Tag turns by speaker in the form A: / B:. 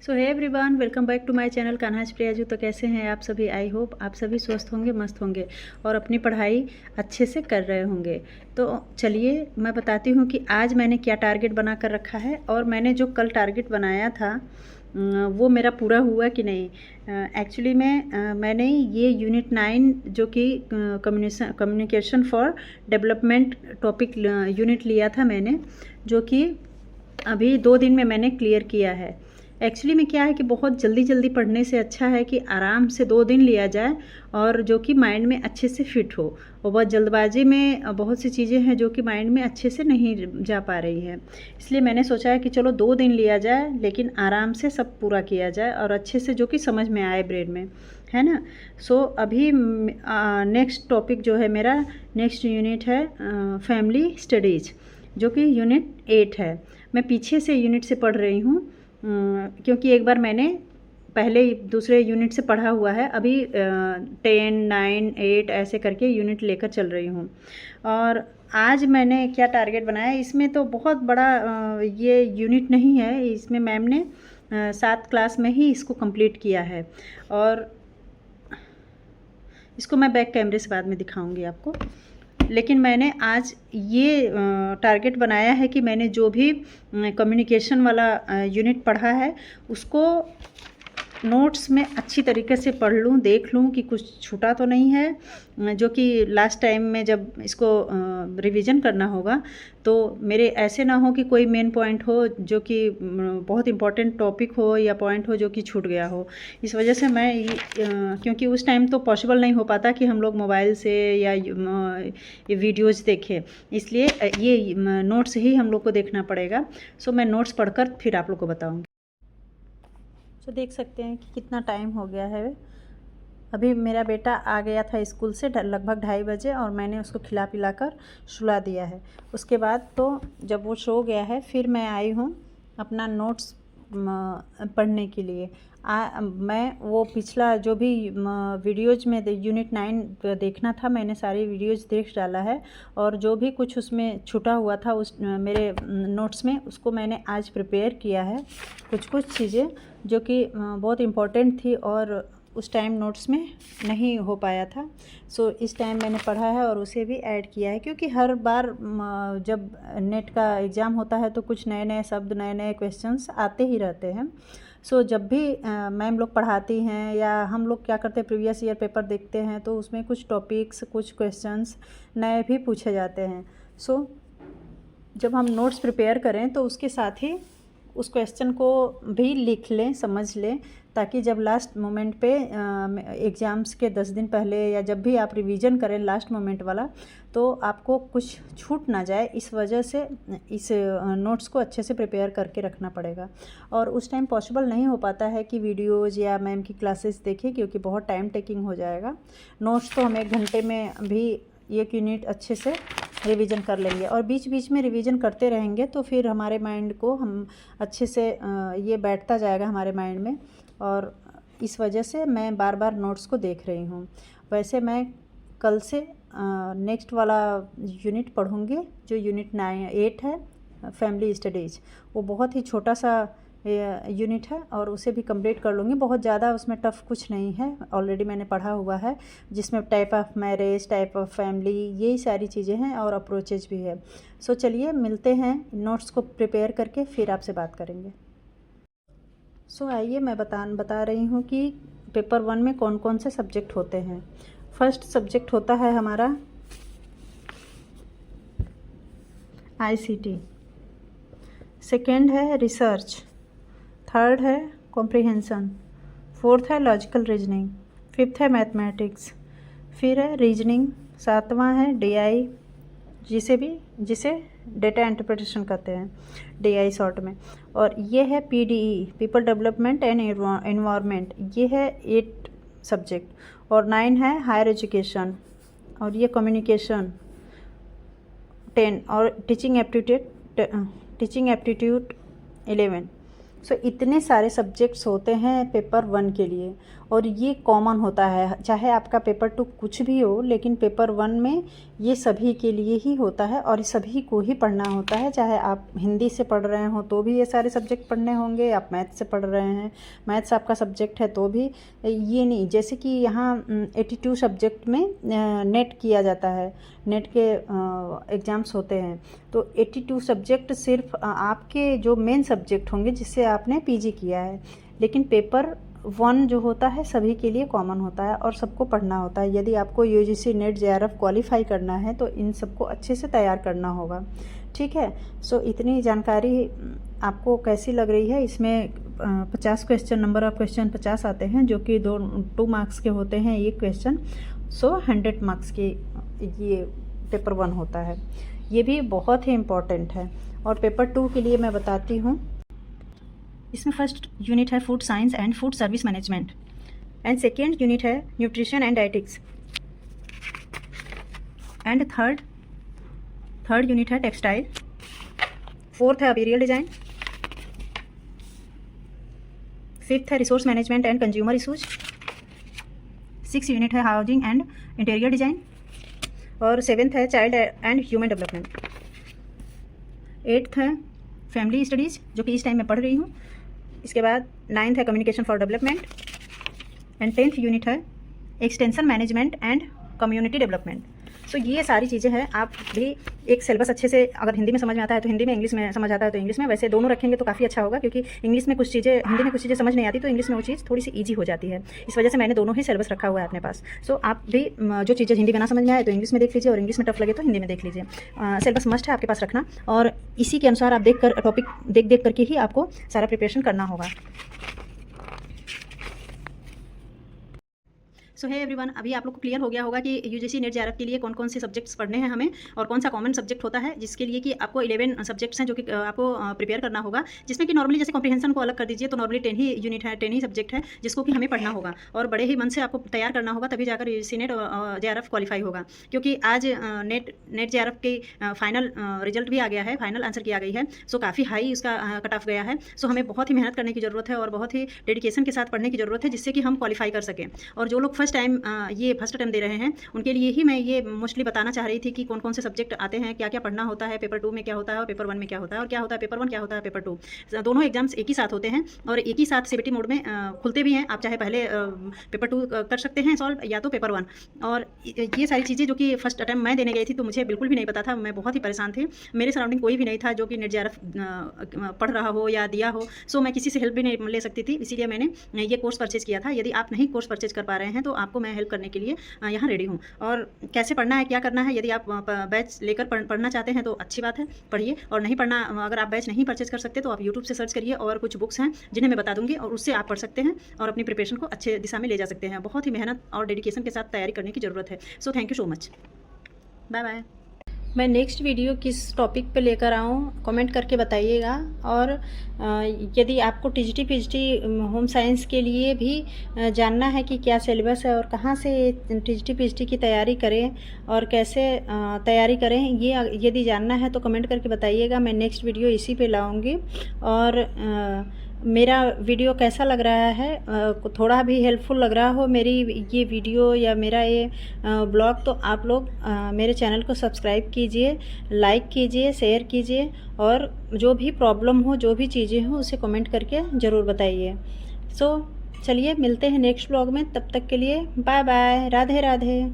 A: So hey everyone, welcome back to my channel Kanha's Priyaju. तो कैसे हैं आप सभी? आई होप आप सभी स्वस्थ होंगे, मस्त होंगे और अपनी पढ़ाई अच्छे से कर रहे होंगे। तो चलिए मैं बताती हूँ कि आज मैंने क्या टारगेट बना कर रखा है और मैंने जो कल टारगेट बनाया था वो मेरा पूरा हुआ कि नहीं। एक्चुअली मैंने ये यूनिट 9 जो कि communication for development topic unit लिया था मैंने, जो कि अभी 2 दिन में मैंने क्लियर किया है। एक्चुअली में क्या है कि बहुत जल्दी जल्दी पढ़ने से अच्छा है कि आराम से 2 दिन लिया जाए और जो कि माइंड में अच्छे से फिट हो। और बहुत जल्दबाजी में बहुत सी चीज़ें हैं जो कि माइंड में अच्छे से नहीं जा पा रही है, इसलिए मैंने सोचा है कि चलो 2 दिन लिया जाए, लेकिन आराम से सब पूरा किया जाए और अच्छे से जो कि समझ में आए ब्रेन में, है ना। सो अभी नेक्स्ट टॉपिक जो है मेरा, नेक्स्ट यूनिट है फैमिली स्टडीज़, जो कि यूनिट 8 है। मैं पीछे से यूनिट से पढ़ रही हूँ क्योंकि एक बार मैंने पहले दूसरे यूनिट से पढ़ा हुआ है। अभी 10, 9, 8 ऐसे करके यूनिट लेकर चल रही हूँ। और आज मैंने क्या टारगेट बनाया, इसमें तो बहुत बड़ा ये यूनिट नहीं है, इसमें मैम ने 7 क्लास में ही इसको कंप्लीट किया है। और इसको मैं बैक कैमरे से बाद में दिखाऊंगी आपको। लेकिन मैंने आज ये टारगेट बनाया है कि मैंने जो भी कम्युनिकेशन वाला यूनिट पढ़ा है उसको नोट्स में अच्छी तरीके से पढ़ लूँ, देख लूँ कि कुछ छूटा तो नहीं है, जो कि लास्ट टाइम में जब इसको रिवीजन करना होगा तो मेरे ऐसे ना हो कि कोई मेन पॉइंट हो जो कि बहुत इम्पॉर्टेंट टॉपिक हो या पॉइंट हो जो कि छूट गया हो। इस वजह से मैं क्योंकि उस टाइम तो पॉसिबल नहीं हो पाता कि हम लोग मोबाइल से या ये वीडियोज़ देखें, इसलिए ये नोट्स ही हम लोग को देखना पड़ेगा। सो मैं नोट्स पढ़कर फिर आप लोग को बताऊँगी। तो देख सकते हैं कि कितना टाइम हो गया है। अभी मेरा बेटा आ गया था स्कूल से लगभग 2:30 बजे और मैंने उसको खिला पिला कर सुला दिया है। उसके बाद तो जब वो सो गया है फिर मैं आई हूँ अपना नोट्स पढ़ने के लिए। मैं वो पिछला जो भी वीडियोज़ में यूनिट 9 देखना था, मैंने सारी वीडियोज़ देख डाला है और जो भी कुछ उसमें छूटा हुआ था उस मेरे नोट्स में, उसको मैंने आज प्रिपेयर किया है। कुछ चीज़ें जो कि बहुत इम्पोर्टेंट थी और उस टाइम नोट्स में नहीं हो पाया था, सो इस टाइम मैंने पढ़ा है और उसे भी ऐड किया है। क्योंकि हर बार जब नेट का एग्ज़ाम होता है तो कुछ नए नए शब्द, नए नए क्वेश्चंस आते ही रहते हैं। सो जब भी मैम लोग पढ़ाती हैं या हम लोग क्या करते हैं, प्रीवियस ईयर पेपर देखते हैं तो उसमें कुछ टॉपिक्स, कुछ क्वेश्चंस नए भी पूछे जाते हैं। सो जब हम नोट्स प्रिपेयर करें तो उसके साथ ही उस क्वेश्चन को भी लिख लें, समझ लें, ताकि जब लास्ट मोमेंट पे एग्ज़ाम्स के 10 दिन पहले या जब भी आप रिवीजन करें लास्ट मोमेंट वाला, तो आपको कुछ छूट ना जाए। इस वजह से इस नोट्स को अच्छे से प्रिपेयर करके रखना पड़ेगा। और उस टाइम पॉसिबल नहीं हो पाता है कि वीडियोज़ या मैम की क्लासेस देखें, क्योंकि बहुत टाइम टेकिंग हो जाएगा। नोट्स तो हम 1 घंटे में भी एक यूनिट अच्छे से रिवीजन कर लेंगे और बीच बीच में रिवीजन करते रहेंगे तो फिर हमारे माइंड को हम अच्छे से ये बैठता जाएगा हमारे माइंड में। और इस वजह से मैं बार बार नोट्स को देख रही हूँ। वैसे मैं कल से नेक्स्ट वाला यूनिट पढ़ूँगी जो यूनिट 8 है, फैमिली स्टडीज़। वो बहुत ही छोटा सा यूनिट है और उसे भी कंप्लीट कर लूँगी। बहुत ज़्यादा उसमें टफ़ कुछ नहीं है, ऑलरेडी मैंने पढ़ा हुआ है, जिसमें type of marriage, type of family, यही सारी चीज़ें हैं और अप्रोचेज भी है। सो चलिए मिलते हैं नोट्स को प्रिपेयर करके, फिर आपसे बात करेंगे। सो आइए मैं बता रही हूँ कि पेपर 1 में कौन कौन से सब्जेक्ट होते हैं। फर्स्ट सब्जेक्ट होता है हमारा ICT, सेकेंड है रिसर्च, थर्ड है कॉम्प्रिहेंसन, फोर्थ है लॉजिकल रीजनिंग, फिफ्थ है मैथमेटिक्स, फिर है रीजनिंग, सातवां है DI, जिसे डेटा इंटरप्रिटेशन कहते हैं, DI शॉर्ट में। और ये है PDE, people development and environment, ये है 8 सब्जेक्ट। और 9 है हायर एजुकेशन, और ये कम्युनिकेशन 10, और टीचिंग एप्टीट्यूड 11। सो इतने सारे सब्जेक्ट्स होते हैं पेपर 1 के लिए। और ये कॉमन होता है, चाहे आपका पेपर 2 कुछ भी हो, लेकिन पेपर 1 में ये सभी के लिए ही होता है और सभी को ही पढ़ना होता है। चाहे आप हिंदी से पढ़ रहे हो तो भी ये सारे सब्जेक्ट पढ़ने होंगे, आप मैथ से पढ़ रहे हैं, मैथ्स आपका सब्जेक्ट है तो भी, ये नहीं जैसे कि यहाँ 82 सब्जेक्ट में नेट किया जाता है, नेट के एग्ज़ाम्स होते हैं, तो 82 सब्जेक्ट सिर्फ आपके जो मेन सब्जेक्ट होंगे जिससे आपने पीजी किया है, लेकिन पेपर 1 जो होता है सभी के लिए कॉमन होता है और सबको पढ़ना होता है। यदि आपको यूजीसी नेट जेआरएफ क्वालिफाई करना है तो इन सबको अच्छे से तैयार करना होगा, ठीक है। सो इतनी जानकारी आपको कैसी लग रही है? इसमें 50 क्वेश्चन, नंबर ऑफ क्वेश्चन 50 आते हैं, जो कि 2 मार्क्स के होते हैं एक क्वेश्चन। सो 100 मार्क्स की ये पेपर 1 होता है, ये भी बहुत ही इम्पॉर्टेंट है। और पेपर 2 के लिए मैं बताती हूँ, इसमें फर्स्ट यूनिट है food science and food service management, and second unit है nutrition and dietetics, and third unit है टेक्सटाइल, फोर्थ है अपीरियल डिज़ाइन, फिफ्थ है resource management and consumer issues, 6th unit है हाउसिंग एंड इंटीरियर डिज़ाइन, और 7th है child and human development, 8th है family studies जो कि इस टाइम मैं पढ़ रही हूँ, इसके बाद 9th है communication for development, and 10th unit है extension management and community development. So ये सारी चीज़ें हैं। आप भी एक सिलेबस अच्छे से, अगर हिंदी में समझ में आता है तो हिंदी में, इंग्लिश में समझ आता है तो इंग्लिश में, वैसे दोनों रखेंगे तो काफ़ी अच्छा होगा, क्योंकि इंग्लिश में कुछ चीज़ें, हिंदी में कुछ चीज़ें समझ नहीं आती तो इंग्लिश में वो चीज़ थोड़ी सी ईजी हो जाती है। इस वजह से मैंने दोनों ही सिलेबस रखा हुआ है अपने पास। सो आप भी जो चीज़ें हिंदी में ना समझ में आए तो इंग्लिश में देख लीजिए, और इंग्लिश में टफ लगे तो हिंदी में देख लीजिए। सिलेबस मस्ट है आपके पास रखना, और इसी के अनुसार आप टॉपिक देख करके ही आपको सारा प्रिपरेशन करना होगा। सो है एवरीवन, अभी आप लोग को क्लियर हो गया होगा कि यूजीसी नेट जेआरएफ के लिए कौन कौन से सब्जेक्ट्स पढ़ने हैं हमें, और कौन सा कॉमन सब्जेक्ट होता है, जिसके लिए कि आपको 11 सब्जेक्ट्स हैं जो कि आपको प्रिपेयर करना होगा, जिसमें कि नॉर्मली जैसे कॉम्प्रिहेंशन को अलग कर दीजिए तो नॉर्मली 10 ही यूनिट है, 10 ही सब्जेक्ट है जिसको कि हमें पढ़ना होगा, और बड़े ही मन से आपको तैयार करना होगा, तभी जाकर यूजीसी नेट जेआरएफ क्वालिफाई होगा। क्योंकि आज नेट जेआरएफ की फाइनल रिजल्ट भी आ गया है, फाइनल आंसर की आ गई है। सो काफ़ी हाई उसका कट ऑफ गया है। सो हमें बहुत ही मेहनत करने की ज़रूरत है और बहुत ही डेडिकेशन के साथ पढ़ने की ज़रूरत है, जिससे कि हम क्वालिफाई कर सकें। और जो लोग फर्स्ट टाइम ये फर्स्ट अटेम्प्ट दे रहे हैं उनके लिए ही मैं ये मोस्टली बताना चाह रही थी कि कौन कौन से सब्जेक्ट आते हैं, क्या क्या पढ़ना होता है, पेपर 2 में क्या होता है और पेपर 1 में क्या होता है, और क्या होता है पेपर 1, क्या होता है पेपर 2। दोनों एग्जाम्स एक ही साथ होते हैं और एक ही साथ सीबीटी मोड में खुलते भी हैं। आप चाहे पहले पेपर 2 कर सकते हैं सॉल्व, या तो पेपर 1। और ये सारी चीज़ें जो कि फर्स्ट अटेम्प्ट मैं देने गई थी तो मुझे बिल्कुल भी नहीं पता था, मैं बहुत ही परेशान थी। मेरे सराउंडिंग कोई भी नहीं था जो कि नेट जेआरएफ पढ़ रहा हो या दिया हो। सो मैं किसी से हेल्प भी नहीं ले सकती थी, इसीलिए मैंने ये कोर्स परचेज किया था। यदि आप नहीं कोर्स परचेज कर पा रहे हैं तो आपको मैं हेल्प करने के लिए यहाँ रेडी हूँ। और कैसे पढ़ना है, क्या करना है, यदि आप बैच लेकर पढ़ना चाहते हैं तो अच्छी बात है, पढ़िए। और नहीं पढ़ना, अगर आप बैच नहीं परचेज कर सकते तो आप यूट्यूब से सर्च करिए, और कुछ बुक्स हैं जिन्हें मैं बता दूंगी और उससे आप पढ़ सकते हैं और अपनी प्रिपरेशन को अच्छे दिशा में ले जा सकते हैं। बहुत ही मेहनत और डेडिकेशन के साथ तैयारी करने की ज़रूरत है। So thank you so much, bye bye. मैं नेक्स्ट वीडियो किस टॉपिक पे लेकर आऊँ कमेंट करके बताइएगा। और यदि आपको टीजीटी पीजीटी होम साइंस के लिए भी जानना है कि क्या सिलेबस है और कहाँ से टीजीटी पीजीटी की तैयारी करें और कैसे तैयारी करें, ये यदि जानना है तो कमेंट करके बताइएगा। मैं नेक्स्ट वीडियो इसी पे लाऊंगी। और मेरा वीडियो कैसा लग रहा है, थोड़ा भी हेल्पफुल लग रहा हो मेरी ये वीडियो या मेरा ये ब्लॉग, तो आप लोग मेरे चैनल को सब्सक्राइब कीजिए, लाइक कीजिए, शेयर कीजिए, और जो भी प्रॉब्लम हो, जो भी चीज़ें हो उसे कमेंट करके ज़रूर बताइए। सो चलिए मिलते हैं नेक्स्ट ब्लॉग में, तब तक के लिए बाय बाय, राधे राधे।